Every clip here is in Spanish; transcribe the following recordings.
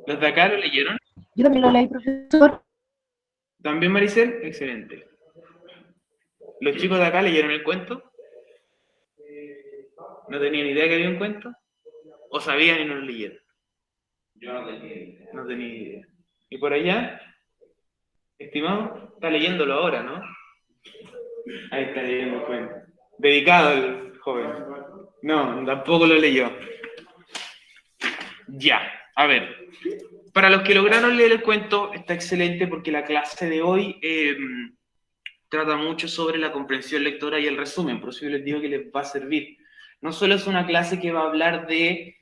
¿Los de acá lo leyeron? Yo también lo leí, profesor. ¿También, Maricel? Excelente. ¿Los chicos de acá leyeron el cuento? ¿No tenían idea que había un cuento? ¿O sabían y no lo leyeron? Yo no tenía idea. No tenía idea. ¿Y por allá? Estimado, está leyéndolo ahora, ¿no? Ahí está leyendo el cuento. Dedicado el joven. No, tampoco lo leyó. Ya, a ver. Para los que lograron leer el cuento, está excelente porque la clase de hoy trata mucho sobre la comprensión lectora y el resumen, por eso yo les digo que les va a servir. No solo es una clase que va a hablar de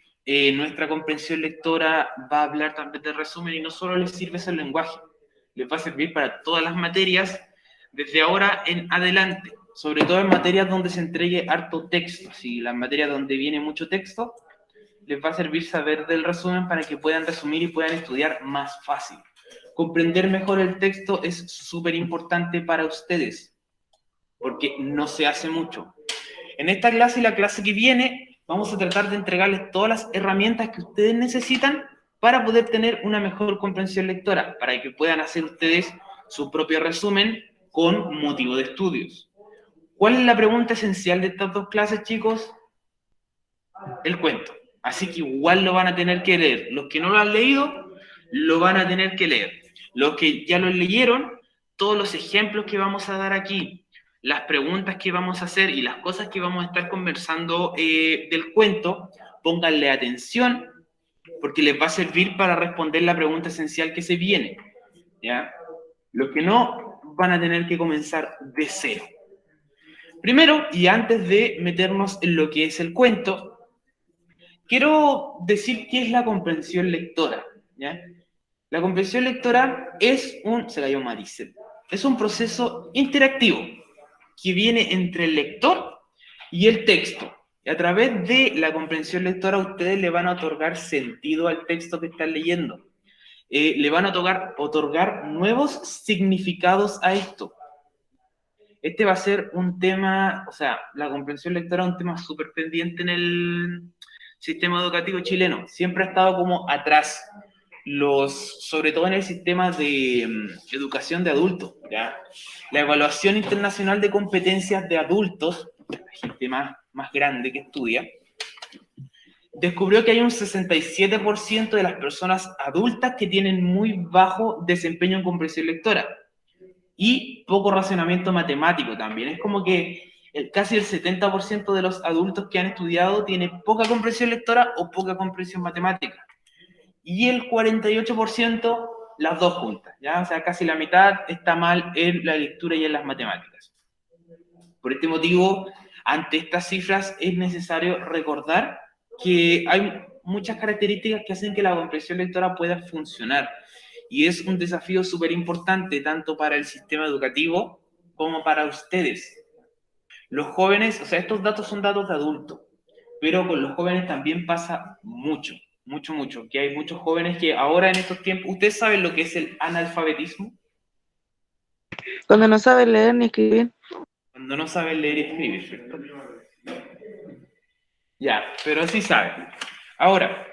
nuestra comprensión lectora, va a hablar también del resumen y no solo les sirve ese lenguaje, les va a servir para todas las materias desde ahora en adelante, sobre todo en materias donde se entregue harto texto, si las materias donde viene mucho texto, les va a servir saber del resumen para que puedan resumir y puedan estudiar más fácil. Comprender mejor el texto es súper importante para ustedes, porque no se hace mucho. En esta clase y la clase que viene, vamos a tratar de entregarles todas las herramientas que ustedes necesitan para poder tener una mejor comprensión lectora, para que puedan hacer ustedes su propio resumen con motivo de estudios. ¿Cuál es la pregunta esencial de estas dos clases, chicos? El cuento. Así que igual lo van a tener que leer. Los que no lo han leído, lo van a tener que leer. Los que ya lo leyeron, todos los ejemplos que vamos a dar aquí, las preguntas que vamos a hacer y las cosas que vamos a estar conversando del cuento, pónganle atención porque les va a servir para responder la pregunta esencial que se viene. ¿Ya? Los que no van a tener que comenzar de cero. Primero, y antes de meternos en lo que es el cuento, quiero decir qué es la comprensión lectora. ¿Ya? La comprensión lectora es se cayó Maricel, es un proceso interactivo que viene entre el lector y el texto. Y a través de la comprensión lectora ustedes le van a otorgar sentido al texto que están leyendo. Le van a otorgar nuevos significados a esto. Este va a ser un tema, o sea, la comprensión lectora es un tema súper pendiente en el sistema educativo chileno. Siempre ha estado como atrás, sobre todo en el sistema de educación de adultos. ¿Ya? La evaluación internacional de competencias de adultos, la gente más grande que estudia, descubrió que hay un 67% de las personas adultas que tienen muy bajo desempeño en comprensión lectora y poco razonamiento matemático también. Es como que casi el 70% de los adultos que han estudiado tiene poca comprensión lectora o poca comprensión matemática. Y el 48% las dos juntas, ¿ya? O sea, casi la mitad está mal en la lectura y en las matemáticas. Por este motivo, ante estas cifras es necesario recordar que hay muchas características que hacen que la comprensión lectora pueda funcionar. Y es un desafío súper importante tanto para el sistema educativo como para ustedes. Los jóvenes, o sea, estos datos son datos de adultos, pero con los jóvenes también pasa mucho, mucho, mucho, que hay muchos jóvenes que ahora en estos tiempos, ¿ustedes saben lo que es el analfabetismo? Cuando no sabe leer ni escribir. Cuando no saben leer y escribir, ¿cierto? Ya, pero sí saben. Ahora,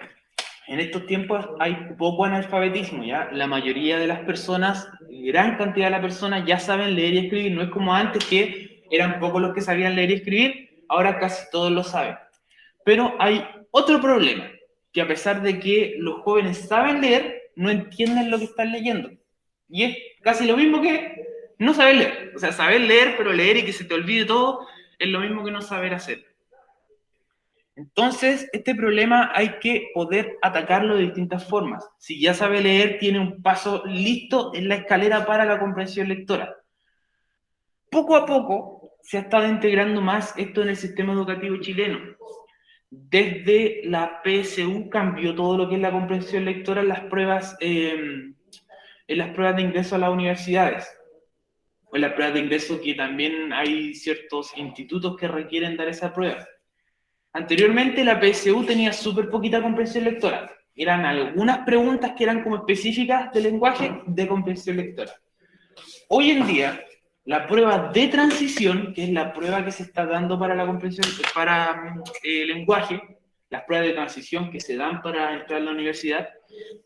en estos tiempos hay poco analfabetismo, ¿ya? La mayoría de las personas, gran cantidad de las personas ya saben leer y escribir. No es como antes que eran pocos los que sabían leer y escribir, ahora casi todos lo saben. Pero hay otro problema, que a pesar de que los jóvenes saben leer, no entienden lo que están leyendo. Y es casi lo mismo que no saber leer. O sea, saber leer, pero leer y que se te olvide todo, es lo mismo que no saber hacer. Entonces, este problema hay que poder atacarlo de distintas formas. Si ya sabe leer, tiene un paso listo en la escalera para la comprensión lectora. Poco a poco se ha estado integrando más esto en el sistema educativo chileno. Desde la PSU cambió todo lo que es la comprensión lectora en las pruebas de ingreso a las universidades. O en las pruebas de ingreso que también hay ciertos institutos que requieren dar esa prueba. Anteriormente la PSU tenía súper poquita comprensión lectora. Eran algunas preguntas que eran como específicas del lenguaje de comprensión lectora. Hoy en día, la prueba de transición, que es la prueba que se está dando para la comprensión, para el lenguaje, las pruebas de transición que se dan para entrar a la universidad,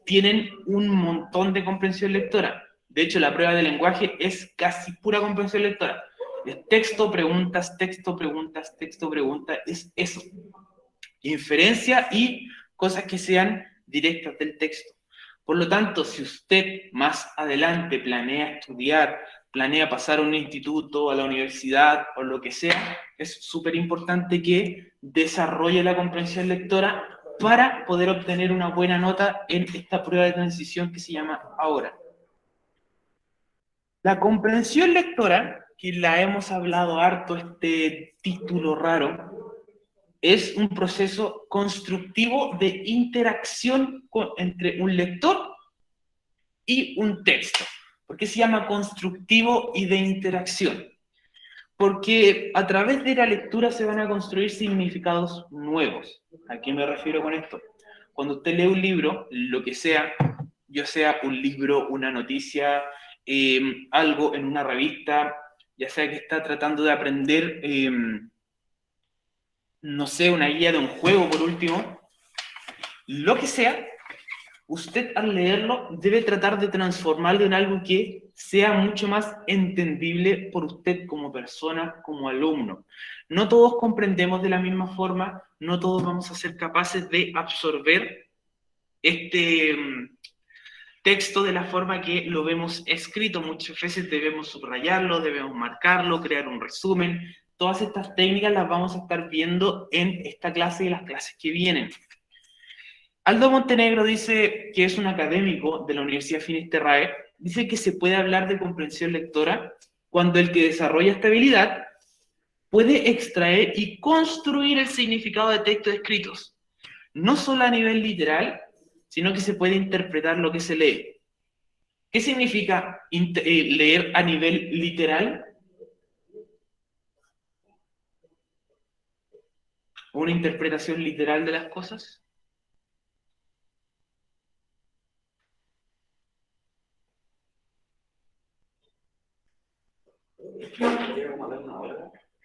tienen un montón de comprensión lectora. De hecho, la prueba de lenguaje es casi pura comprensión lectora. Es texto, preguntas, texto, preguntas, texto, preguntas, es eso. Inferencia y cosas que sean directas del texto. Por lo tanto, si usted más adelante planea estudiar, planea pasar a un instituto, a la universidad o lo que sea, es súper importante que desarrolle la comprensión lectora para poder obtener una buena nota en esta prueba de transición que se llama ahora. La comprensión lectora, que la hemos hablado harto, este título raro, es un proceso constructivo de interacción entre un lector y un texto. ¿Por qué se llama constructivo y de interacción? Porque a través de la lectura se van a construir significados nuevos. ¿A qué me refiero con esto? Cuando usted lee un libro, lo que sea, ya sea un libro, una noticia, algo en una revista, ya sea que está tratando de aprender, no sé, una guía de un juego por último, lo que sea, usted al leerlo debe tratar de transformarlo en algo que sea mucho más entendible por usted como persona, como alumno. No todos comprendemos de la misma forma, no todos vamos a ser capaces de absorber este texto de la forma que lo vemos escrito. Muchas veces debemos subrayarlo, debemos marcarlo, crear un resumen. Todas estas técnicas las vamos a estar viendo en esta clase y las clases que vienen. Aldo Montenegro dice que es un académico de la Universidad Finisterrae, dice que se puede hablar de comprensión lectora cuando el que desarrolla esta habilidad puede extraer y construir el significado de textos escritos, no solo a nivel literal, sino que se puede interpretar lo que se lee. ¿Qué significa leer a nivel literal? ¿Una interpretación literal de las cosas?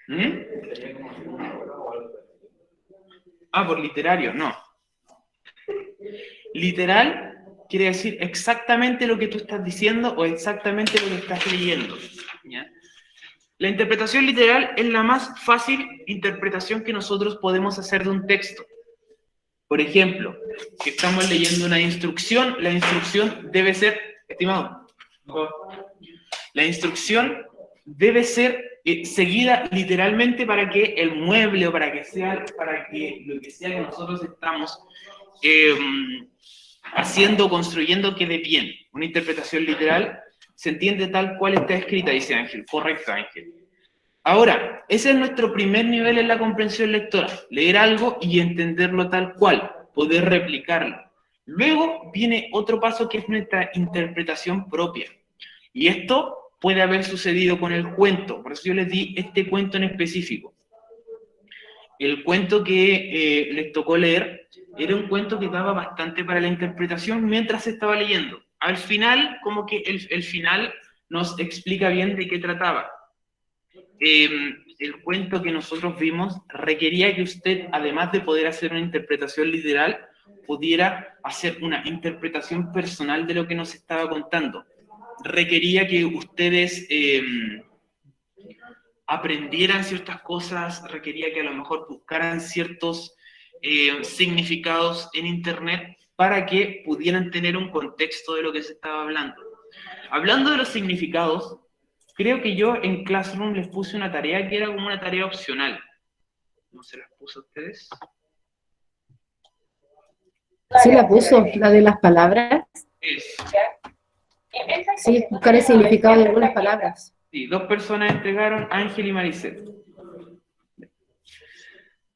¿Mm? Ah, por literario, no. Literal quiere decir exactamente lo que tú estás diciendo o exactamente lo que estás leyendo. ¿Ya? La interpretación literal es la más fácil interpretación que nosotros podemos hacer de un texto. Por ejemplo, si estamos leyendo una instrucción, la instrucción debe ser, estimado, la instrucción debe ser seguida literalmente para que el mueble o para que lo que sea que nosotros estamos haciendo, construyendo, quede bien. Una interpretación literal se entiende tal cual está escrita, dice Ángel. Correcto, Ángel. Ahora, ese es nuestro primer nivel en la comprensión lectora. Leer algo y entenderlo tal cual, poder replicarlo. Luego viene otro paso que es nuestra interpretación propia. Y esto puede haber sucedido con el cuento. Por eso yo les di este cuento en específico. El cuento que les tocó leer era un cuento que daba bastante para la interpretación mientras se estaba leyendo. Al final, como que el final nos explica bien de qué trataba. El cuento que nosotros vimos requería que usted, además de poder hacer una interpretación literal, pudiera hacer una interpretación personal de lo que nos estaba contando. Requería que ustedes aprendieran ciertas cosas, requería que a lo mejor buscaran ciertos significados en Internet para que pudieran tener un contexto de lo que se estaba hablando. Hablando de los significados, creo que yo en Classroom les puse una tarea que era como una tarea opcional. ¿No se las puse a ustedes? Sí, la puso, la de las palabras. Es. Sí, buscar el significado de algunas palabras. Sí, 2 personas entregaron, Ángel y Maricel.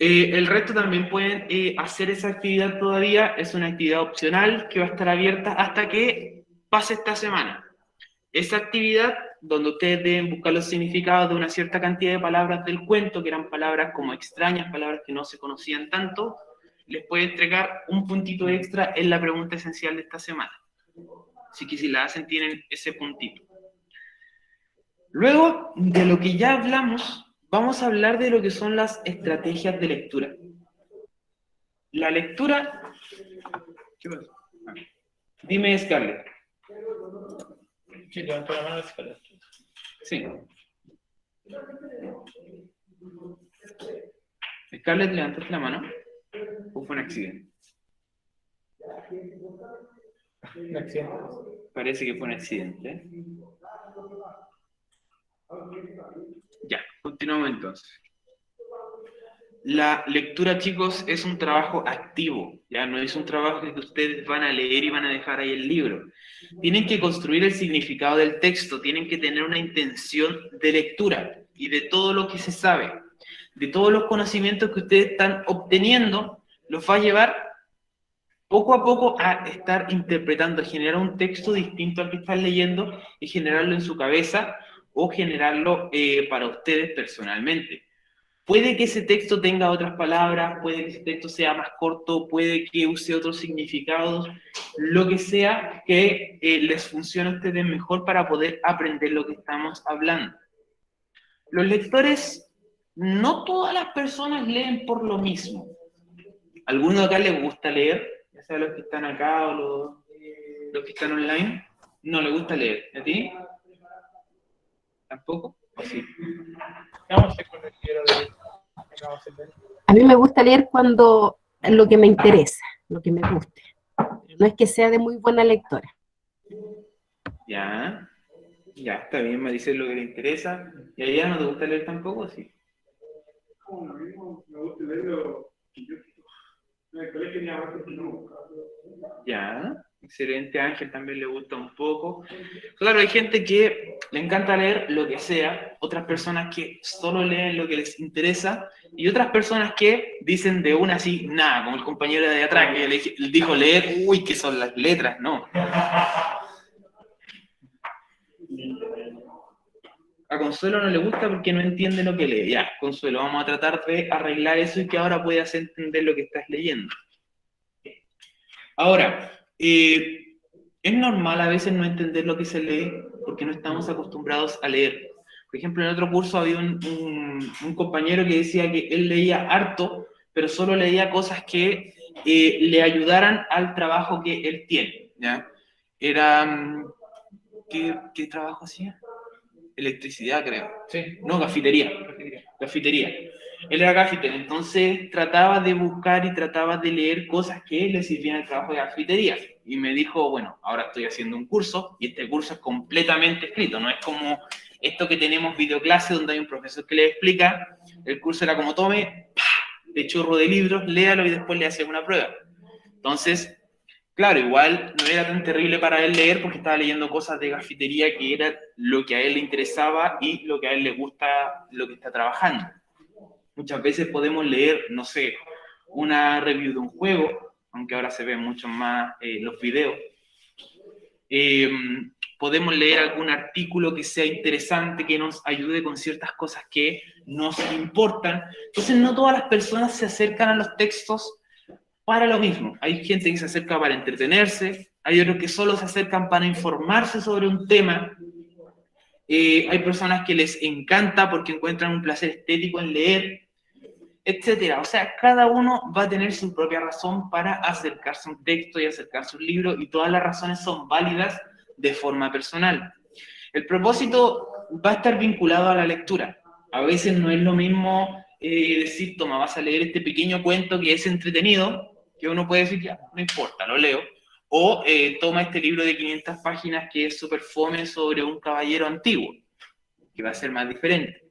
El resto también pueden hacer esa actividad todavía, es una actividad opcional que va a estar abierta hasta que pase esta semana. Esa actividad, donde ustedes deben buscar los significados de una cierta cantidad de palabras del cuento, que eran palabras como extrañas, palabras que no se conocían tanto, les puede entregar un puntito extra en la pregunta esencial de esta semana. Así que si la hacen, tienen ese puntito. Luego de lo que ya hablamos, vamos a hablar de lo que son las estrategias de lectura. La lectura... ¿Qué pasa? Ah. Dime, Scarlett. Sí, levantó la mano, Scarlett. Sí. Scarlett, ¿levantaste la mano? ¿O fue un accidente? Un accidente. Parece que fue un accidente. Ya, continuamos entonces. La lectura, chicos, es un trabajo activo, ya no es un trabajo que ustedes van a leer y van a dejar ahí el libro. Tienen que construir el significado del texto, tienen que tener una intención de lectura y de todo lo que se sabe, de todos los conocimientos que ustedes están obteniendo, los va a llevar poco a poco a estar interpretando, a generar un texto distinto al que están leyendo y generarlo en su cabeza o generarlo para ustedes personalmente. Puede que ese texto tenga otras palabras, puede que ese texto sea más corto, puede que use otros significados, lo que sea que les funcione a ustedes mejor para poder aprender lo que estamos hablando. Los lectores, no todas las personas leen por lo mismo. ¿A alguno de acá les gusta leer? Ya sea los que están acá o los que están online. No les gusta leer. ¿A ti? ¿Tampoco? ¿O sí? Vamos a hacer con el libro de... Vamos a hacer. A mí me gusta leer cuando lo que me interesa, lo que me guste. No es que sea de muy buena lectora. Ya. Ya, está bien, me dices lo que le interesa. ¿Y a ella no te gusta leer tampoco? Sí. Me gusta leer lo que yo quiero. En el colegio ni abajo no. Ya, excelente. A Ángel también le gusta un poco. Claro, hay gente que le encanta leer lo que sea, otras personas que solo leen lo que les interesa, y otras personas que dicen de una así, nada, como el compañero de atrás que le dijo leer, uy, ¿qué son las letras? No. A Consuelo no le gusta porque no entiende lo que lee. Ya, Consuelo, vamos a tratar de arreglar eso y que ahora puedas entender lo que estás leyendo. Ahora, es normal a veces no entender lo que se lee porque no estamos acostumbrados a leer. Por ejemplo, en otro curso había un compañero que decía que él leía harto, pero solo leía cosas que le ayudaran al trabajo que él tiene, ¿ya? Era... ¿qué trabajo hacía? Electricidad, creo. Sí. No, gafitería. Gafitería. Él era gafiter, entonces trataba de buscar y trataba de leer cosas que le sirvieran al trabajo de gafitería. Y me dijo, bueno, ahora estoy haciendo un curso, y este curso es completamente escrito, no es como esto que tenemos videoclase donde hay un profesor que le explica. El curso era como tome, de chorro de libros, léalo y después le hace una prueba. Entonces, claro, igual no era tan terrible para él leer porque estaba leyendo cosas de gafitería que era lo que a él le interesaba y lo que a él le gusta, lo que está trabajando. Muchas veces podemos leer, no sé, una review de un juego, aunque ahora se ven mucho más los videos. Podemos leer algún artículo que sea interesante, que nos ayude con ciertas cosas que nos importan. Entonces, no todas las personas se acercan a los textos para lo mismo. Hay gente que se acerca para entretenerse, hay otros que solo se acercan para informarse sobre un tema. Hay personas que les encanta porque encuentran un placer estético en leer, etcétera. O sea, cada uno va a tener su propia razón para acercarse a un texto y acercarse a un libro, y todas las razones son válidas de forma personal. El propósito va a estar vinculado a la lectura. A veces no es lo mismo decir, toma, vas a leer este pequeño cuento que es entretenido, que uno puede decir, ya, no importa, lo leo. O toma este libro de 500 páginas que es súper fome sobre un caballero antiguo, que va a ser más diferente.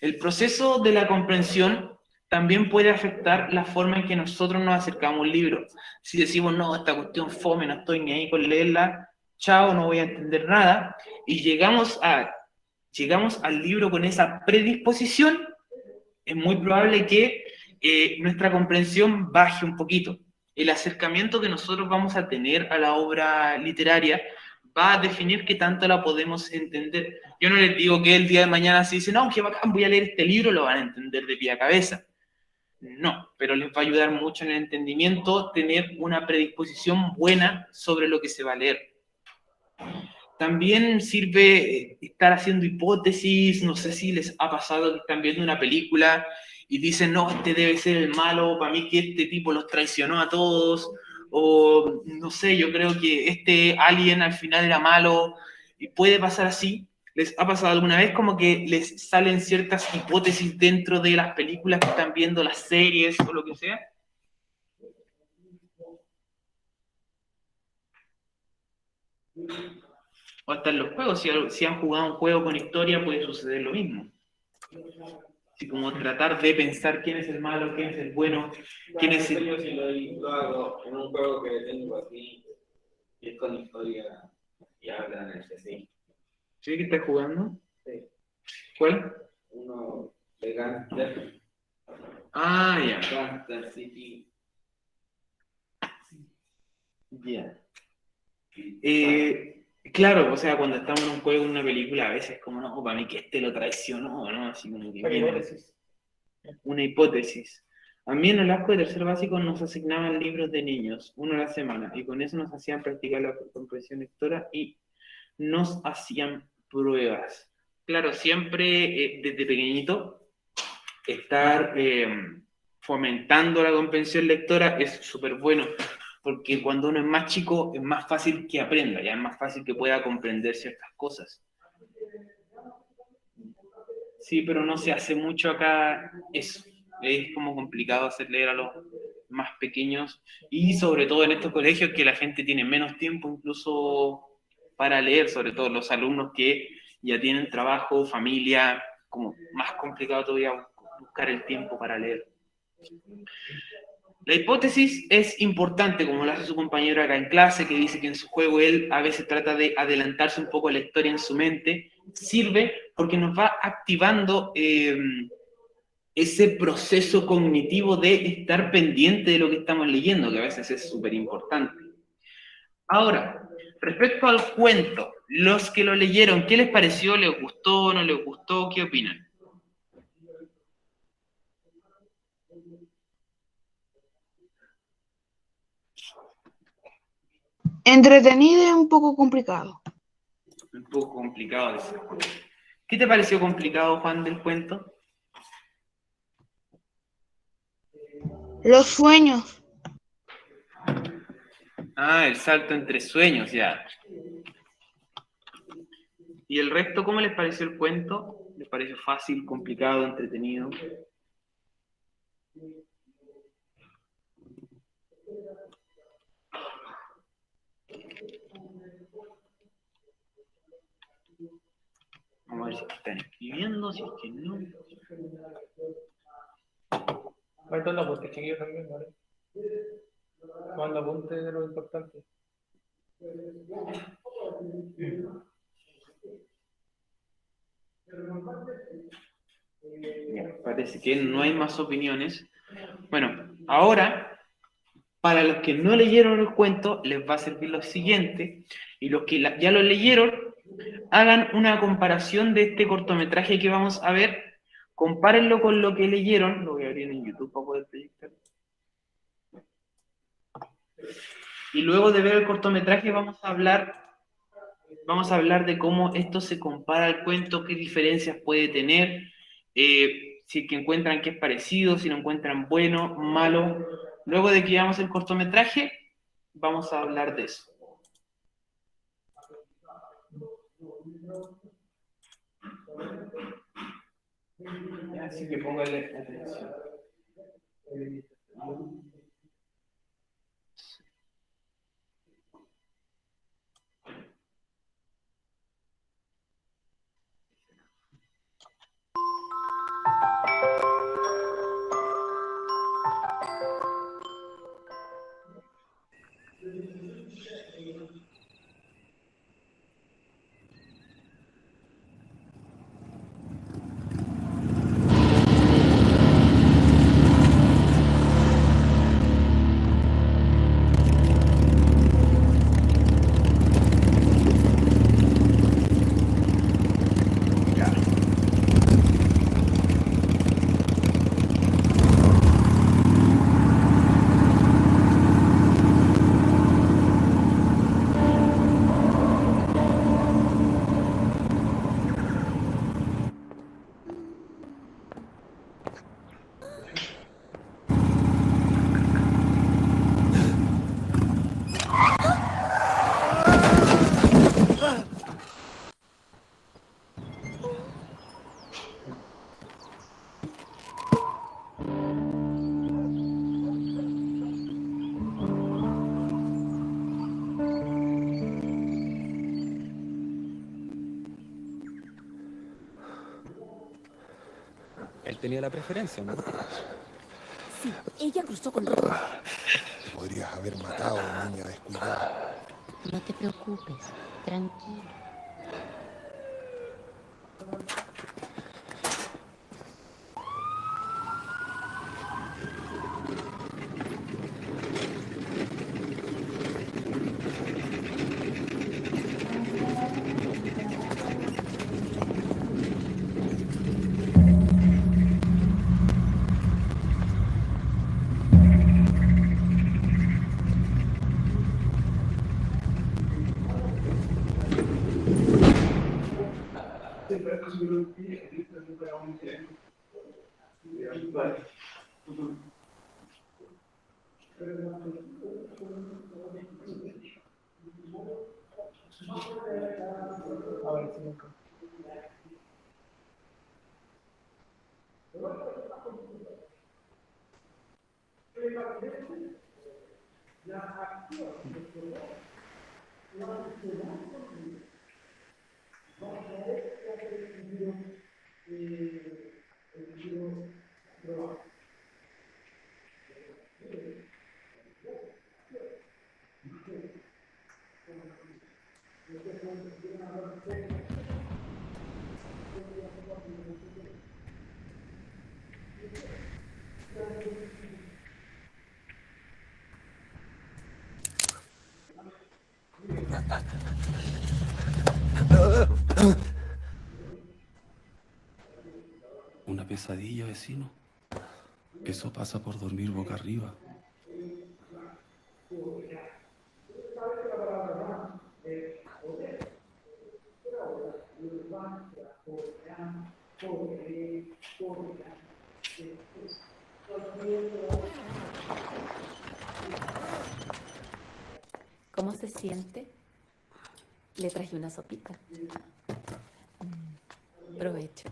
El proceso de la comprensión también puede afectar la forma en que nosotros nos acercamos a un libro. Si decimos, no, esta cuestión fome, no estoy ni ahí con leerla, chao, no voy a entender nada, y llegamos al libro con esa predisposición, es muy probable que nuestra comprensión baje un poquito. El acercamiento que nosotros vamos a tener a la obra literaria va a definir qué tanto la podemos entender. Yo no les digo que el día de mañana si dicen, no, qué bacán, voy a leer este libro, lo van a entender de pie a cabeza. No, pero les va a ayudar mucho en el entendimiento tener una predisposición buena sobre lo que se va a leer. También sirve estar haciendo hipótesis, no sé si les ha pasado que están viendo una película y dicen, no, este debe ser el malo, para mí que este tipo los traicionó a todos, o no sé, yo creo que este alien al final era malo, y puede pasar así. ¿Les ha pasado alguna vez como que les salen ciertas hipótesis dentro de las películas que están viendo, las series o lo que sea? O hasta en los juegos, si han jugado un juego con historia puede suceder lo mismo. Así como tratar de pensar quién es el malo, quién es el bueno, quién es el... Yo sí lo hago en un juego que tengo así, y es con historia, y hablan entre sí. ¿Sí que estás jugando? Sí. ¿Cuál? Uno de Gangster, Ah, ya. Gangster City. Ya. Claro, o sea, cuando estamos en un juego, en una película, a veces como, no, para mí que este lo traicionó, ¿no? Así como que una hipótesis. A mí en el arco de tercer básico nos asignaban libros de niños, uno a la semana, y con eso nos hacían practicar la comprensión lectora y nos hacían pruebas. Claro, siempre desde pequeñito, estar fomentando la comprensión lectora es súper bueno, porque cuando uno es más chico es más fácil que aprenda, ya es más fácil que pueda comprender ciertas cosas. Sí, pero no se hace mucho acá eso. Es como complicado hacer leer a los más pequeños y sobre todo en estos colegios que la gente tiene menos tiempo incluso para leer, sobre todo los alumnos que ya tienen trabajo, familia, como más complicado todavía buscar el tiempo para leer. La hipótesis es importante, como lo hace su compañero acá en clase, que dice que en su juego él a veces trata de adelantarse un poco a la historia en su mente. Sirve porque nos va activando ese proceso cognitivo de estar pendiente de lo que estamos leyendo, que a veces es súper importante. Ahora, respecto al cuento, los que lo leyeron, ¿qué les pareció? ¿Les gustó? ¿No les gustó? ¿Qué opinan? Entretenido y un poco complicado. Un poco complicado ese cuento. ¿Qué te pareció complicado, Juan, del cuento? Los sueños. Ah, el salto entre sueños, ya. ¿Y el resto, cómo les pareció el cuento? ¿Les pareció fácil, complicado, entretenido? Vamos a ver si están escribiendo, si es que no. Va a tomar apuntes, chiquillos, también, ¿vale? Tomando apuntes de lo importante. Ya, parece que no hay más opiniones. Bueno, ahora, para los que no leyeron el cuento, les va a servir lo siguiente. Y los que ya lo leyeron, hagan una comparación de este cortometraje que vamos a ver. Compárenlo con lo que leyeron. Lo voy a abrir en YouTube para poder proyectar. Y luego de ver el cortometraje vamos a hablar de cómo esto se compara al cuento, qué diferencias puede tener, si que encuentran que es parecido, si lo encuentran bueno, malo. Luego de que veamos el cortometraje, vamos a hablar de eso. Así que póngale atención. Él tenía la preferencia, ¿no? Sí, ella cruzó con Rocky. Podrías haber matado a la niña descuidada. No te preocupes, tranquilo. A ver si nunca. Una pesadilla, vecino. Eso pasa por dormir boca arriba. ¿Cómo se siente? Le traje una sopita. Provecho.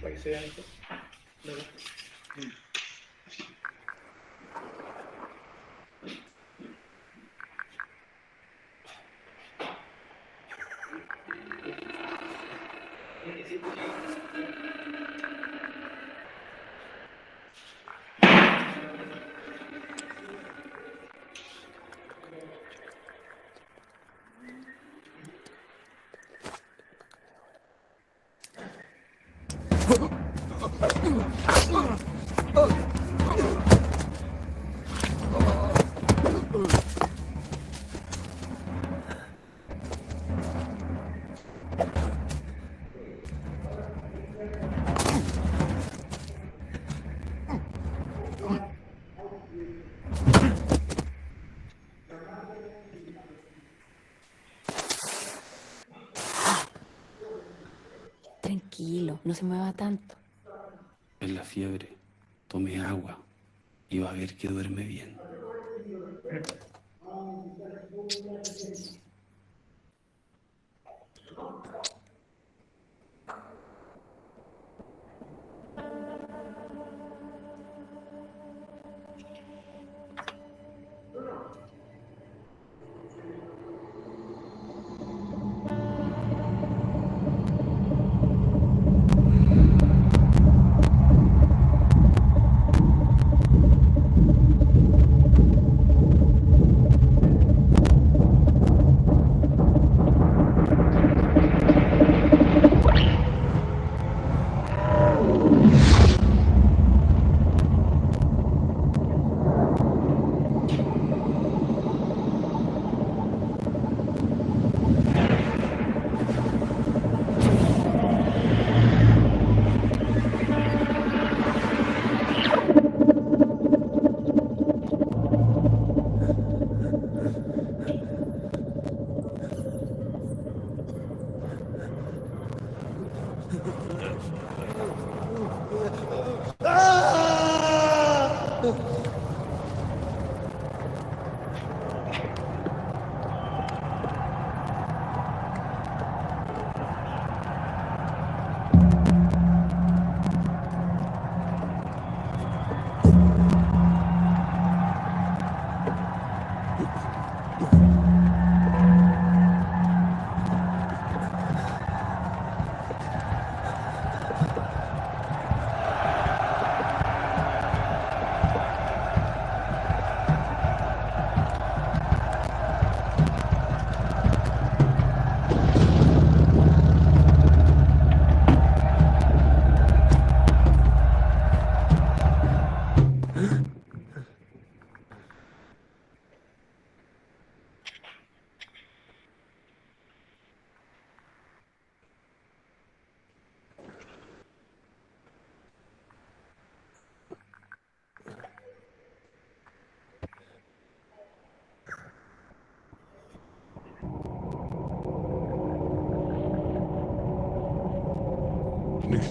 Para que se vean esto. Tranquilo, no se mueva tanto. Es la fiebre. Tome agua y va a ver que duerme bien.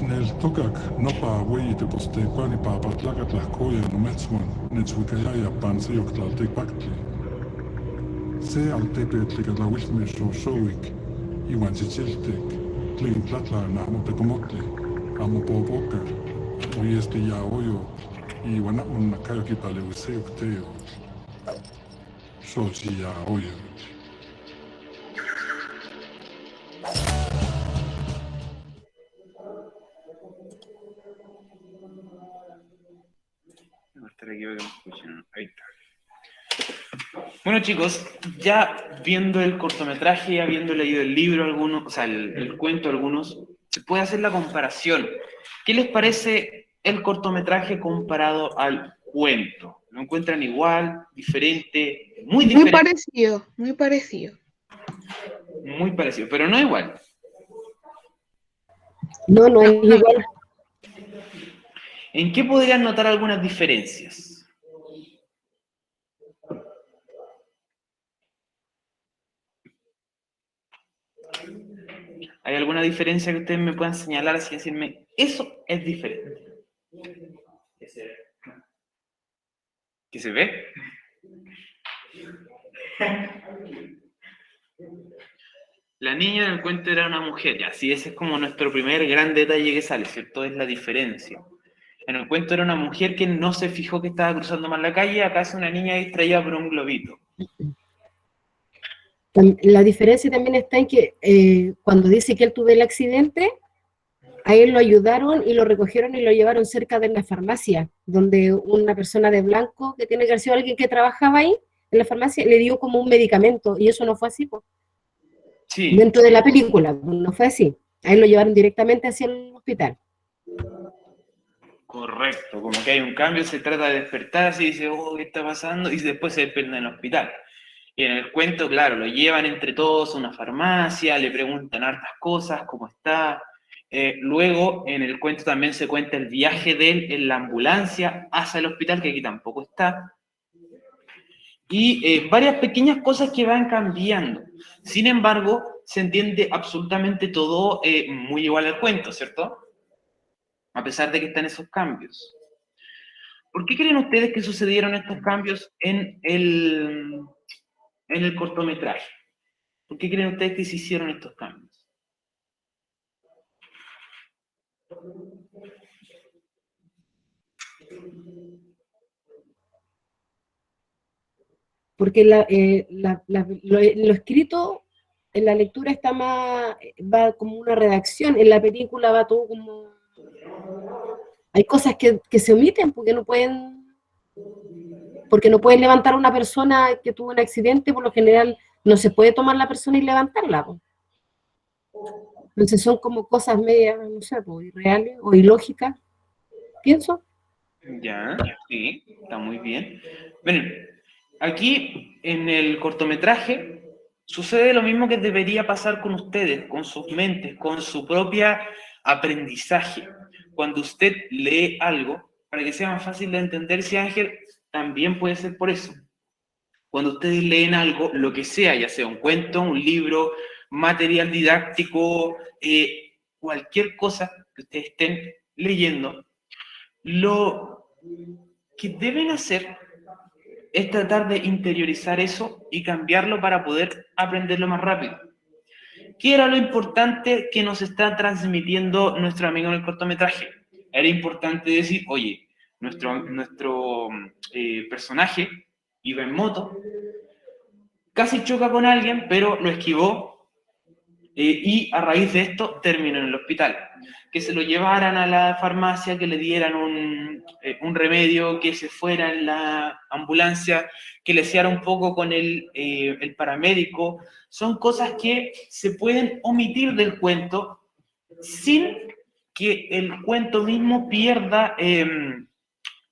Nel tokak nopa weite poste kwani pa patlakat lahkoja no metsuan netsuikajaya pan sejoktaltek paktli. Se altepetlikat la wilmisho showik iwan sitsiltek klin tlatla nahmote komotli amo popokar oyesti ya oyo iwan nakmun nakayo kipale wiseyok teo shochi ya oyo. Ahí está. Bueno chicos, ya viendo el cortometraje, ya habiendo leído el libro algunos, o sea, el cuento algunos, se puede hacer la comparación. ¿Qué les parece el cortometraje comparado al cuento? ¿Lo encuentran igual, diferente, muy diferente? Muy parecido, muy parecido. Muy parecido, pero no igual. No, no es igual. ¿En qué podrían notar algunas diferencias? ¿Hay alguna diferencia que ustedes me puedan señalar así decirme, eso es diferente? ¿Qué se ve? La niña en el cuento era una mujer, y así ese es como nuestro primer gran detalle que sale, ¿cierto? Es la diferencia. En el cuento era una mujer que no se fijó que estaba cruzando mal la calle, acá es una niña distraída por un globito. La diferencia también está en que cuando dice que él tuvo el accidente, a él lo ayudaron y lo recogieron y lo llevaron cerca de la farmacia, donde una persona de blanco, que tiene que haber sido alguien que trabajaba ahí, en la farmacia, le dio como un medicamento, y eso no fue así, pues. Sí. Dentro de la película, no fue así. A él lo llevaron directamente hacia el hospital. Correcto, como que hay un cambio, se trata de despertarse y dice, oh, ¿qué está pasando? Y después se despierta en el hospital. Y en el cuento, claro, lo llevan entre todos a una farmacia, le preguntan hartas cosas, cómo está. Luego, en el cuento también se cuenta el viaje de él en la ambulancia hacia el hospital, que aquí tampoco está. Y varias pequeñas cosas que van cambiando. Sin embargo, se entiende absolutamente todo muy igual al cuento, ¿cierto? A pesar de que están esos cambios. ¿Por qué creen ustedes que sucedieron estos cambios en el cortometraje? ¿Por qué creen ustedes que se hicieron estos cambios? Porque lo escrito en la lectura está más, va como una redacción, en la película va todo como... Hay cosas que se omiten porque no pueden levantar a una persona que tuvo un accidente, por lo general no se puede tomar la persona y levantarla. Entonces son como cosas medias, no sé, irreales o ilógicas, pienso. Ya, sí, está muy bien. Bueno, aquí en el cortometraje sucede lo mismo que debería pasar con ustedes, con sus mentes, con su propia aprendizaje. Cuando usted lee algo, para que sea más fácil de entender, si Ángel, también puede ser por eso. Cuando ustedes leen algo, lo que sea, ya sea un cuento, un libro, material didáctico, cualquier cosa que ustedes estén leyendo, lo que deben hacer es tratar de interiorizar eso y cambiarlo para poder aprenderlo más rápido. ¿Qué era lo importante que nos está transmitiendo nuestro amigo en el cortometraje? Era importante decir, oye, nuestro personaje iba en moto, casi choca con alguien, pero lo esquivó, y a raíz de esto terminó en el hospital. Que se lo llevaran a la farmacia, que le dieran un remedio, que se fuera en la ambulancia, que le hiciera un poco con el paramédico. Son cosas que se pueden omitir del cuento sin que el cuento mismo pierda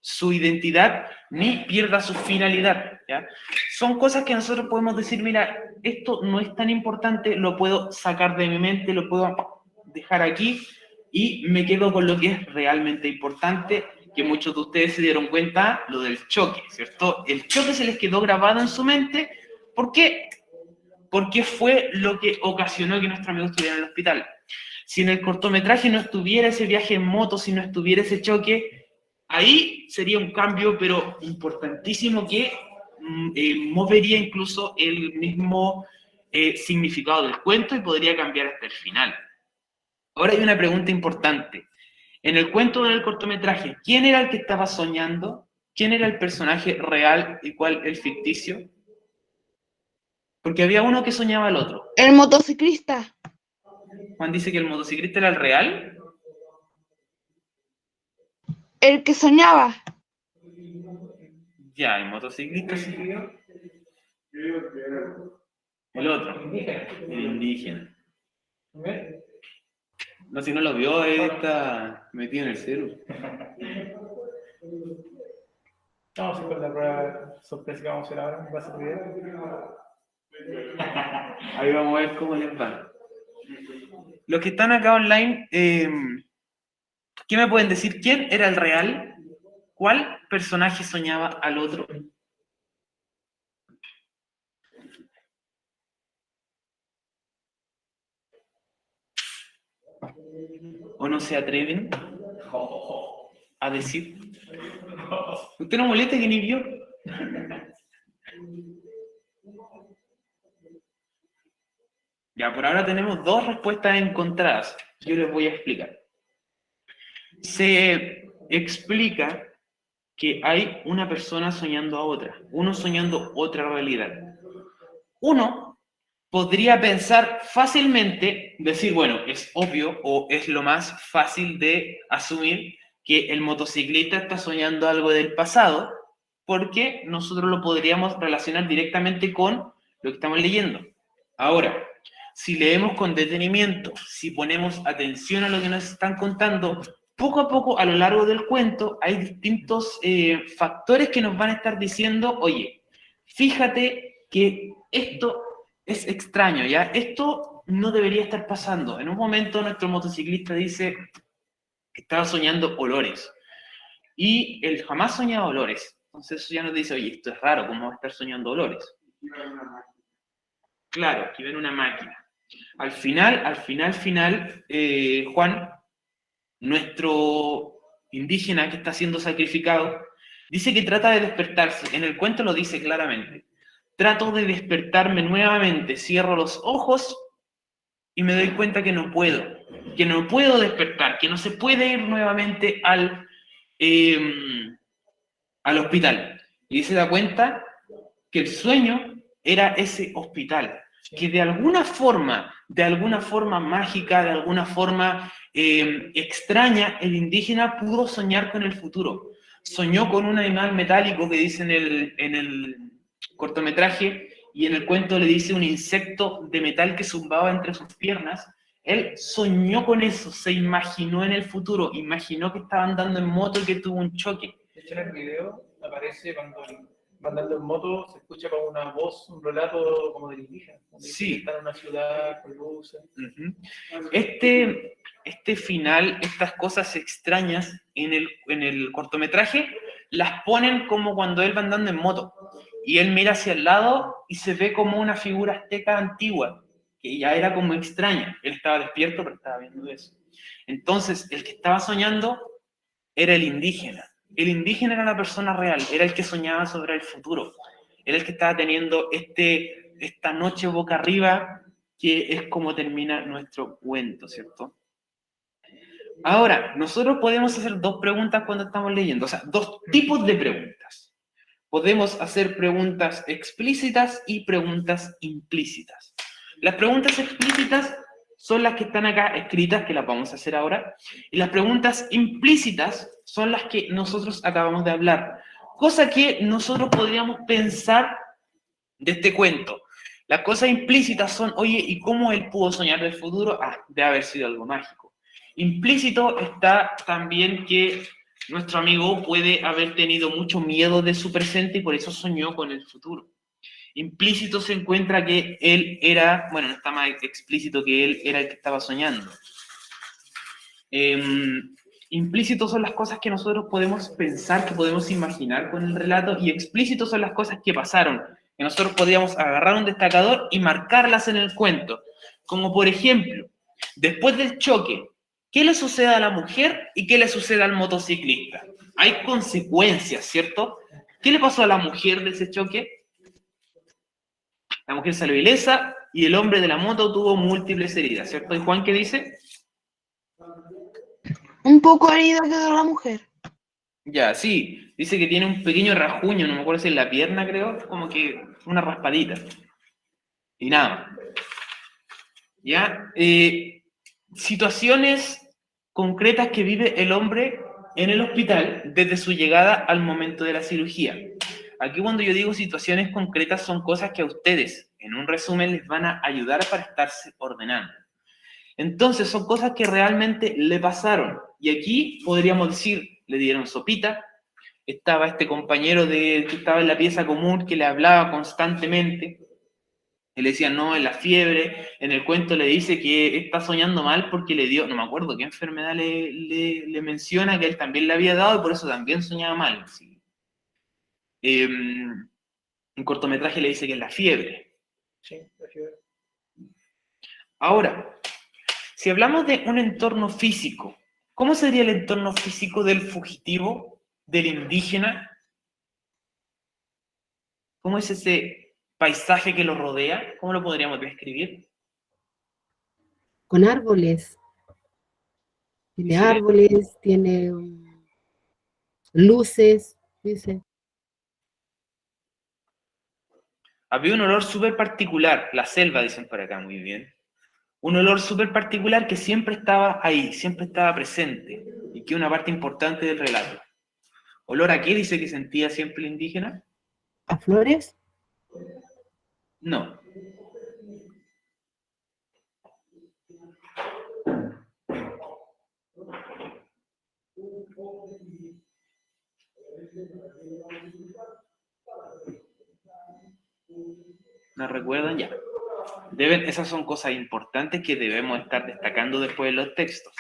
su identidad ni pierda su finalidad, ¿ya? Son cosas que nosotros podemos decir, mira, esto no es tan importante, lo puedo sacar de mi mente, lo puedo dejar aquí y me quedo con lo que es realmente importante, que muchos de ustedes se dieron cuenta, lo del choque, ¿cierto? El choque se les quedó grabado en su mente. ¿Por qué? Porque fue lo que ocasionó que nuestro amigo estuviera en el hospital. Si en el cortometraje no estuviera ese viaje en moto, si no estuviera ese choque, ahí sería un cambio, pero importantísimo, que movería incluso el mismo significado del cuento y podría cambiar hasta el final. Ahora hay una pregunta importante. En el cuento del cortometraje, ¿quién era el que estaba soñando? ¿Quién era el personaje real y cuál el ficticio? Porque había uno que soñaba al otro. El motociclista. Juan dice que el motociclista era el real. El que soñaba. Ya, el motociclista sí. El otro. El indígena. No, si no lo vio, él está metido en el celu. Vamos a hacer con la prueba sorpresa que vamos a hacer ahora. ¿Va a ser video? Ahí vamos a ver cómo les va. Los que están acá online, ¿qué me pueden decir? ¿Quién era el real? ¿Cuál personaje soñaba al otro? ¿O no se atreven a decir? ¿Usted no molesta que ni vio? Ya, por ahora tenemos dos respuestas encontradas. Yo les voy a explicar. Se explica que hay una persona soñando a otra, uno soñando otra realidad. Uno podría pensar fácilmente, decir, bueno, es obvio o es lo más fácil de asumir que el motociclista está soñando algo del pasado, porque nosotros lo podríamos relacionar directamente con lo que estamos leyendo. Ahora, si leemos con detenimiento, si ponemos atención a lo que nos están contando, poco a poco a lo largo del cuento hay distintos factores que nos van a estar diciendo, oye, fíjate que esto es extraño, ¿ya? Esto no debería estar pasando. En un momento nuestro motociclista dice que estaba soñando olores y él jamás soñaba olores. Entonces eso ya nos dice, oye, esto es raro, ¿cómo va a estar soñando olores? Claro, que ven una máquina. Al final, Juan, nuestro indígena que está siendo sacrificado, dice que trata de despertarse. En el cuento lo dice claramente. Trato de despertarme nuevamente, cierro los ojos y me doy cuenta que no puedo despertar, que no se puede ir nuevamente al hospital. Y se da cuenta que el sueño era ese hospital, que de alguna forma mágica, de alguna forma extraña, el indígena pudo soñar con el futuro. Soñó con un animal metálico que dice en el cortometraje, y en el cuento le dice un insecto de metal que zumbaba entre sus piernas. Él soñó con eso, se imaginó en el futuro, imaginó que estaba andando en moto y que tuvo un choque. De hecho, en el video aparece cuando andando en moto, se escucha como una voz, un relato como del indígena. Sí. Está en una ciudad con luces. Este final, estas cosas extrañas en el cortometraje, las ponen como cuando él va andando en moto. Y él mira hacia el lado y se ve como una figura azteca antigua, que ya era como extraña. Él estaba despierto, pero estaba viendo eso. Entonces, el que estaba soñando era el indígena. El indígena era la persona real, era el que soñaba sobre el futuro, era el que estaba teniendo esta noche boca arriba, que es como termina nuestro cuento, ¿cierto? Ahora, nosotros podemos hacer dos preguntas cuando estamos leyendo, o sea, dos tipos de preguntas. Podemos hacer preguntas explícitas y preguntas implícitas. Las preguntas explícitas son las que están acá escritas, que las vamos a hacer ahora, y las preguntas implícitas son las que nosotros acabamos de hablar, cosa que nosotros podríamos pensar de este cuento. Las cosas implícitas son, oye, ¿y cómo él pudo soñar del futuro? Ah, debe haber sido algo mágico. Implícito está también que nuestro amigo puede haber tenido mucho miedo de su presente y por eso soñó con el futuro. Implícito se encuentra que él era, bueno, no está más explícito que él era el que estaba soñando. Implícito son las cosas que nosotros podemos pensar, que podemos imaginar con el relato, y explícito son las cosas que pasaron, que nosotros podríamos agarrar un destacador y marcarlas en el cuento. Como por ejemplo, después del choque, ¿qué le sucede a la mujer y qué le sucede al motociclista? Hay consecuencias, ¿cierto? ¿Qué le pasó a la mujer de ese choque? La mujer salió ilesa y el hombre de la moto tuvo múltiples heridas, ¿cierto? ¿Y Juan qué dice? Un poco herida quedó la mujer. Ya, sí. Dice que tiene un pequeño rajuño, no me acuerdo si en la pierna, creo, como que una raspadita. Y nada. ¿Ya? Situaciones concretas que vive el hombre en el hospital desde su llegada al momento de la cirugía. Aquí cuando yo digo situaciones concretas son cosas que a ustedes, en un resumen, les van a ayudar para estarse ordenando. Entonces son cosas que realmente le pasaron. Y aquí podríamos decir, le dieron sopita, estaba este compañero que estaba en la pieza común que le hablaba constantemente, y le decía, no, es la fiebre. En el cuento le dice que está soñando mal porque le dio, no me acuerdo qué enfermedad le menciona, que él también le había dado y por eso también soñaba mal. ¿Sí? En cortometraje le dice que es la fiebre. Sí, la fiebre. Ahora, si hablamos de un entorno físico, ¿cómo sería el entorno físico del fugitivo, del indígena? ¿Cómo es ese paisaje que lo rodea? ¿Cómo lo podríamos describir? Con árboles. Tiene Sí. árboles, tiene luces, dice. Había un olor súper particular, la selva, dicen por acá, muy bien. Un olor súper particular que siempre estaba ahí, siempre estaba presente, y que es una parte importante del relato. ¿Olor a qué dice que sentía siempre el indígena? ¿A flores? No. ¿No recuerdan? Ya. Esas son cosas importantes que debemos estar destacando después de los textos.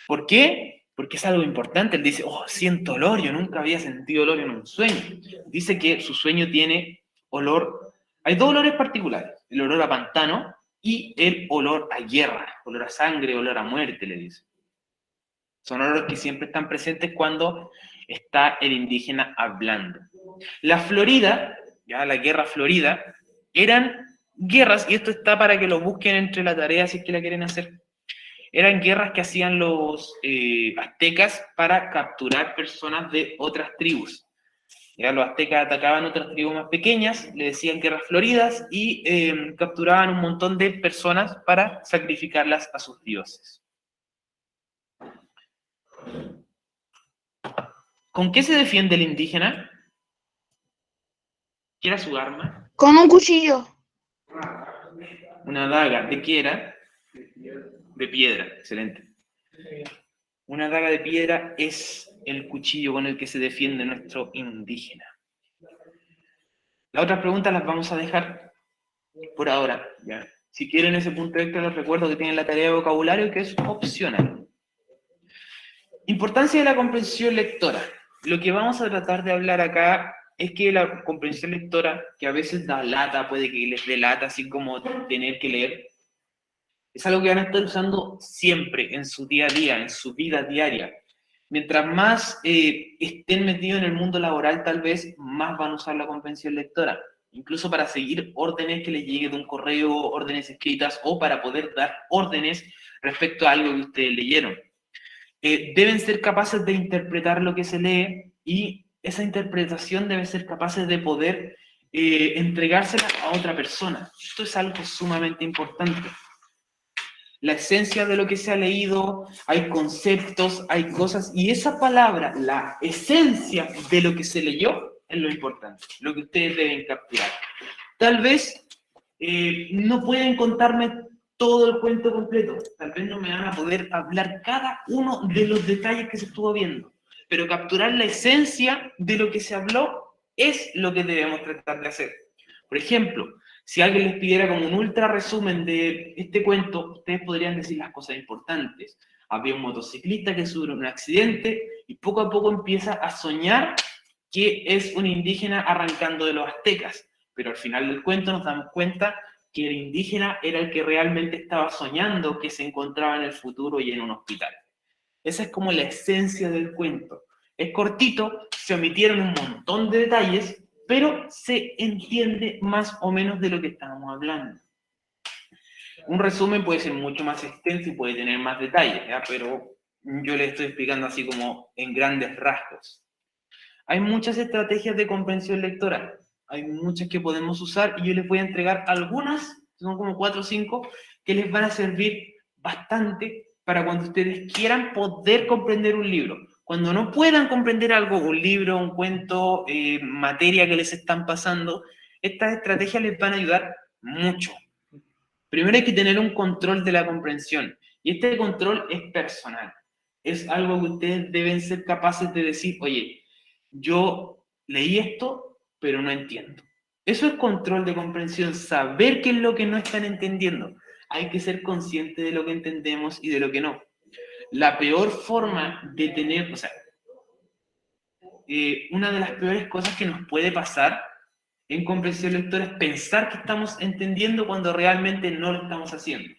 ¿Por qué? Porque es algo importante. Él dice, oh, siento olor, yo nunca había sentido olor en un sueño. Dice que su sueño tiene olor. Hay dos olores particulares, el olor a pantano y el olor a guerra, olor a sangre, olor a muerte, le dice. Son olores que siempre están presentes cuando está el indígena hablando. La Florida, ya la guerra florida, eran guerras, y esto está para que lo busquen entre la tarea si es que la quieren hacer. Eran guerras que hacían los aztecas para capturar personas de otras tribus. Ya, los aztecas atacaban otras tribus más pequeñas, le decían guerras floridas, y capturaban un montón de personas para sacrificarlas a sus dioses. ¿Con qué se defiende el indígena? ¿Qué era su arma? Con un cuchillo. Una daga. ¿De qué era? De piedra. Excelente. Una daga de piedra es el cuchillo con el que se defiende nuestro indígena. Las otras preguntas las vamos a dejar por ahora. ¿Ya? Si quieren ese punto extra, les recuerdo que tienen la tarea de vocabulario, que es opcional. Importancia de la comprensión lectora. Lo que vamos a tratar de hablar acá es que la comprensión lectora, que a veces da lata, puede que les dé lata, así como tener que leer, es algo que van a estar usando siempre en su día a día, en su vida diaria. Mientras más estén metidos en el mundo laboral, tal vez más van a usar la comprensión lectora, incluso para seguir órdenes que les llegue de un correo, órdenes escritas, o para poder dar órdenes respecto a algo que ustedes leyeron. Deben ser capaces de interpretar lo que se lee, y esa interpretación debe ser capaces de poder entregársela a otra persona. Esto es algo sumamente importante. La esencia de lo que se ha leído, hay conceptos, hay cosas, y esa palabra, la esencia de lo que se leyó, es lo importante, lo que ustedes deben capturar. Tal vez no pueden contarme todo el cuento completo, tal vez no me van a poder hablar cada uno de los detalles que se estuvo viendo, pero capturar la esencia de lo que se habló es lo que debemos tratar de hacer. Por ejemplo, si alguien les pidiera como un ultra resumen de este cuento, ustedes podrían decir las cosas importantes. Había un motociclista que sufre un accidente y poco a poco empieza a soñar que es un indígena arrancando de los aztecas. Pero al final del cuento nos damos cuenta que el indígena era el que realmente estaba soñando que se encontraba en el futuro y en un hospital. Esa es como la esencia del cuento. Es cortito, se omitieron un montón de detalles, pero se entiende más o menos de lo que estábamos hablando. Un resumen puede ser mucho más extenso y puede tener más detalles, ¿ya? Pero yo les estoy explicando así como en grandes rasgos. Hay muchas estrategias de comprensión lectora, hay muchas que podemos usar, y yo les voy a entregar algunas, son como 4 o 5, que les van a servir bastante para cuando ustedes quieran poder comprender un libro. Cuando no puedan comprender algo, un libro, un cuento, materia que les están pasando, estas estrategias les van a ayudar mucho. Primero hay que tener un control de la comprensión, y este control es personal. Es algo que ustedes deben ser capaces de decir, oye, yo leí esto, pero no entiendo. Eso es control de comprensión, saber qué es lo que no están entendiendo. Hay que ser consciente de lo que entendemos y de lo que no. La peor forma de tener, o sea, una de las peores cosas que nos puede pasar en comprensión lectora es pensar que estamos entendiendo cuando realmente no lo estamos haciendo.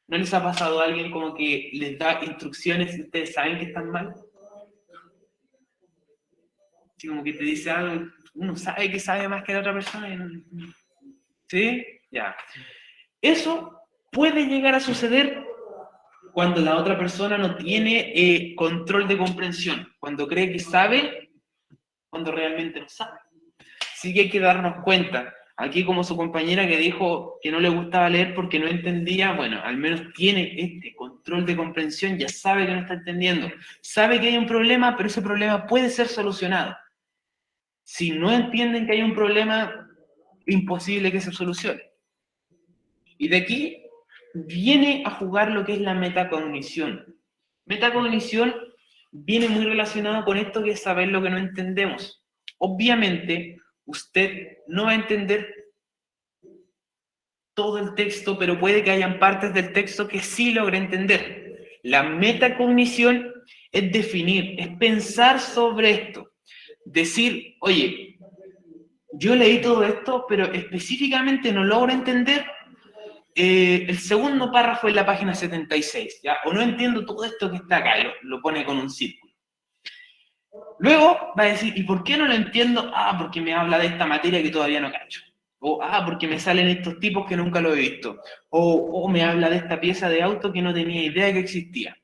¿No les ha pasado a alguien como que les da instrucciones y ustedes saben que están mal? Así como que te dice algo, uno sabe que sabe más que la otra persona. ¿Sí? Ya. Eso puede llegar a suceder cuando la otra persona no tiene control de comprensión, cuando cree que sabe, cuando realmente no sabe. Sí que hay que darnos cuenta. Aquí como su compañera que dijo que no le gustaba leer porque no entendía, bueno, al menos tiene este control de comprensión, ya sabe que no está entendiendo, sabe que hay un problema, pero ese problema puede ser solucionado. Si no entienden que hay un problema, imposible que se solucione. Y de aquí viene a jugar lo que es la metacognición. Metacognición viene muy relacionado con esto que es saber lo que no entendemos. Obviamente, usted no va a entender todo el texto, pero puede que hayan partes del texto que sí logre entender. La metacognición es definir, es pensar sobre esto. Decir, oye, yo leí todo esto, pero específicamente no logro entender el segundo párrafo en la página 76, ¿ya? O no entiendo todo esto que está acá, lo pone con un círculo. Luego va a decir, ¿y por qué no lo entiendo? Ah, porque me habla de esta materia que todavía no cacho. O, porque me salen estos tipos que nunca lo he visto. O me habla de esta pieza de auto que no tenía idea que existía.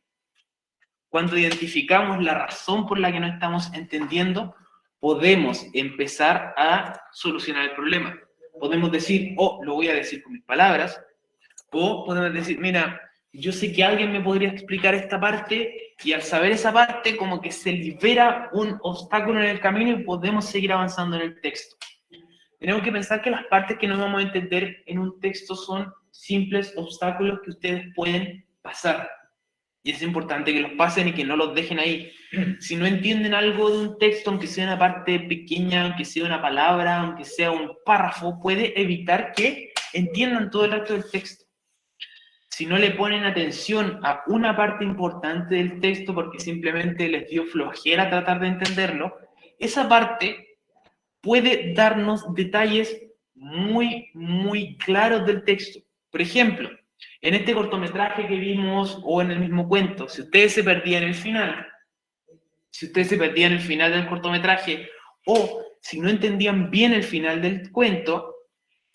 Cuando identificamos la razón por la que no estamos entendiendo, podemos empezar a solucionar el problema. Podemos decir, lo voy a decir con mis palabras, o podemos decir, mira, yo sé que alguien me podría explicar esta parte, y al saber esa parte, como que se libera un obstáculo en el camino y podemos seguir avanzando en el texto. Tenemos que pensar que las partes que no vamos a entender en un texto son simples obstáculos que ustedes pueden pasar. Y es importante que los pasen y que no los dejen ahí. Si no entienden algo de un texto, aunque sea una parte pequeña, aunque sea una palabra, aunque sea un párrafo, puede evitar que entiendan todo el resto del texto. Si no le ponen atención a una parte importante del texto porque simplemente les dio flojera tratar de entenderlo, esa parte puede darnos detalles muy, muy claros del texto. Por ejemplo, en este cortometraje que vimos, o en el mismo cuento, si ustedes se perdían el final, Si ustedes se perdían el final del cortometraje o si no entendían bien el final del cuento,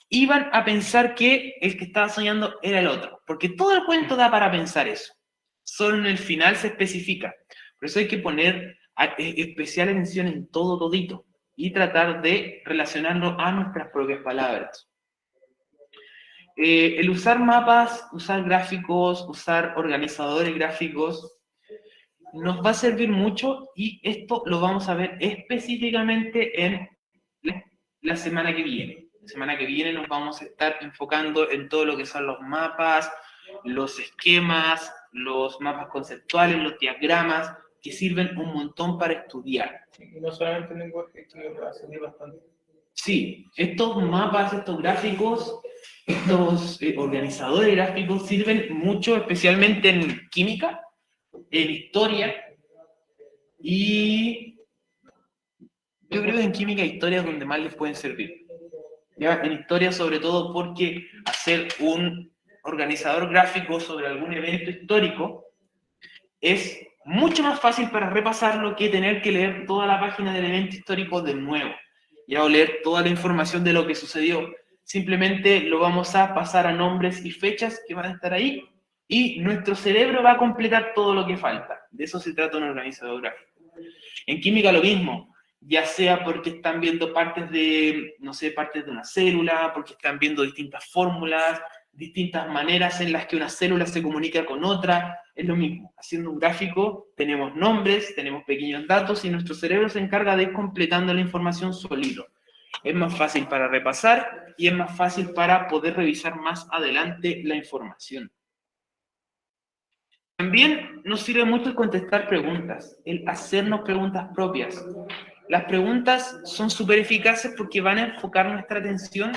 iban a pensar que el que estaba soñando era el otro, porque todo el cuento da para pensar eso. Solo en el final se especifica. Por eso hay que poner especial atención en todo todito y tratar de relacionarlo a nuestras propias palabras. El usar mapas, usar gráficos, usar organizadores gráficos, nos va a servir mucho y esto lo vamos a ver específicamente en la semana que viene. La semana que viene nos vamos a estar enfocando en todo lo que son los mapas, los esquemas, los mapas conceptuales, los diagramas, que sirven un montón para estudiar. Y no solamente el lenguaje, que va a servir bastante. Sí, estos mapas, estos gráficos, estos organizadores gráficos sirven mucho, especialmente en química, en historia, y yo creo que en química e historia es donde más les pueden servir. ¿Ya? En historia sobre todo porque hacer un organizador gráfico sobre algún evento histórico es mucho más fácil para repasarlo que tener que leer toda la página del evento histórico de nuevo, ya, o leer toda la información de lo que sucedió. Simplemente lo vamos a pasar a nombres y fechas que van a estar ahí, y nuestro cerebro va a completar todo lo que falta. De eso se trata un organizador gráfico. En química lo mismo, ya sea porque están viendo partes de, no sé, partes de una célula, porque están viendo distintas fórmulas, distintas maneras en las que una célula se comunica con otra, es lo mismo. Haciendo un gráfico tenemos nombres, tenemos pequeños datos y nuestro cerebro se encarga de ir completando la información solito. Es más fácil para repasar y es más fácil para poder revisar más adelante la información. También nos sirve mucho el contestar preguntas, el hacernos preguntas propias. Las preguntas son súper eficaces porque van a enfocar nuestra atención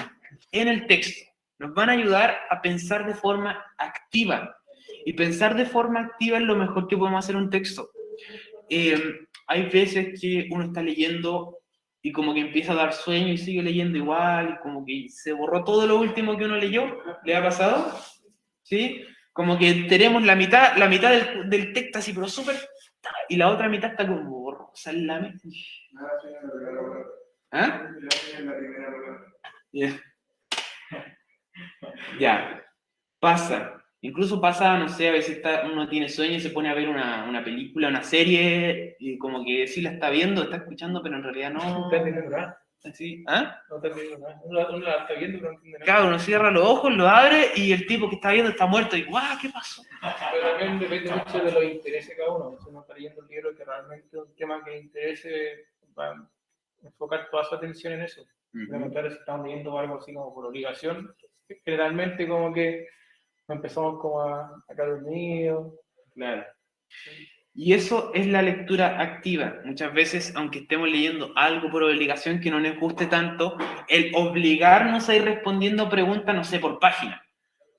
en el texto. Nos van a ayudar a pensar de forma activa. Y pensar de forma activa es lo mejor que podemos hacer en un texto. Hay veces que uno está leyendo y como que empieza a dar sueño y sigue leyendo igual, y como que se borró todo lo último que uno leyó. ¿Le ha pasado? ¿Sí? Como que tenemos la mitad del texto así, pero súper... Y la otra mitad está como borrosa en la mitad. ¿Ah? Yeah. Ya. Pasa. Incluso pasa, no sé, a veces uno tiene sueño y se pone a ver una película, una serie, y como que sí la está viendo, está escuchando, pero en realidad no. Así, ¿ah? No te entiendo nada. Uno la está viendo, pero no entiende nada. Claro, uno cierra los ojos, lo abre y el tipo que está viendo está muerto. Y ¡guau! ¿Qué pasó? Pero también depende mucho de los intereses de cada uno. Si uno está leyendo un libro que realmente es un tema que le interese, va a enfocar toda su atención en eso. De lo contrario, si estamos leyendo algo así como por obligación, generalmente como que empezamos como a caer dormidos. Claro. Y eso es la lectura activa. Muchas veces, aunque estemos leyendo algo por obligación que no nos guste tanto, el obligarnos a ir respondiendo preguntas, no sé, por página.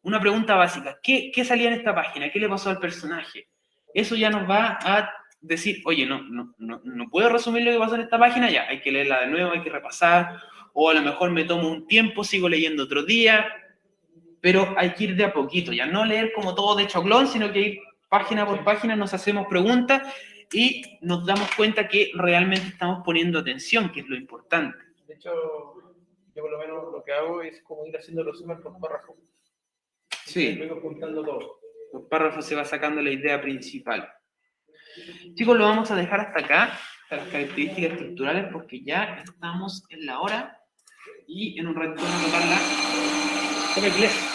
Una pregunta básica. ¿Qué salía en esta página? ¿Qué le pasó al personaje? Eso ya nos va a decir, oye, no puedo resumir lo que pasó en esta página, ya, hay que leerla de nuevo, hay que repasar, o a lo mejor me tomo un tiempo, sigo leyendo otro día, pero hay que ir de a poquito, ya no leer como todo de choclón, sino que ir página por página, nos hacemos preguntas y nos damos cuenta que realmente estamos poniendo atención, que es lo importante. De hecho, yo por lo menos lo que hago es como ir haciendo resumen por párrafo. Sí. Luego juntando todo. Los párrafos se va sacando la idea principal. Chicos, lo vamos a dejar hasta acá, hasta las características estructurales, porque ya estamos en la hora y en un ratito vamos a tocar la inglés.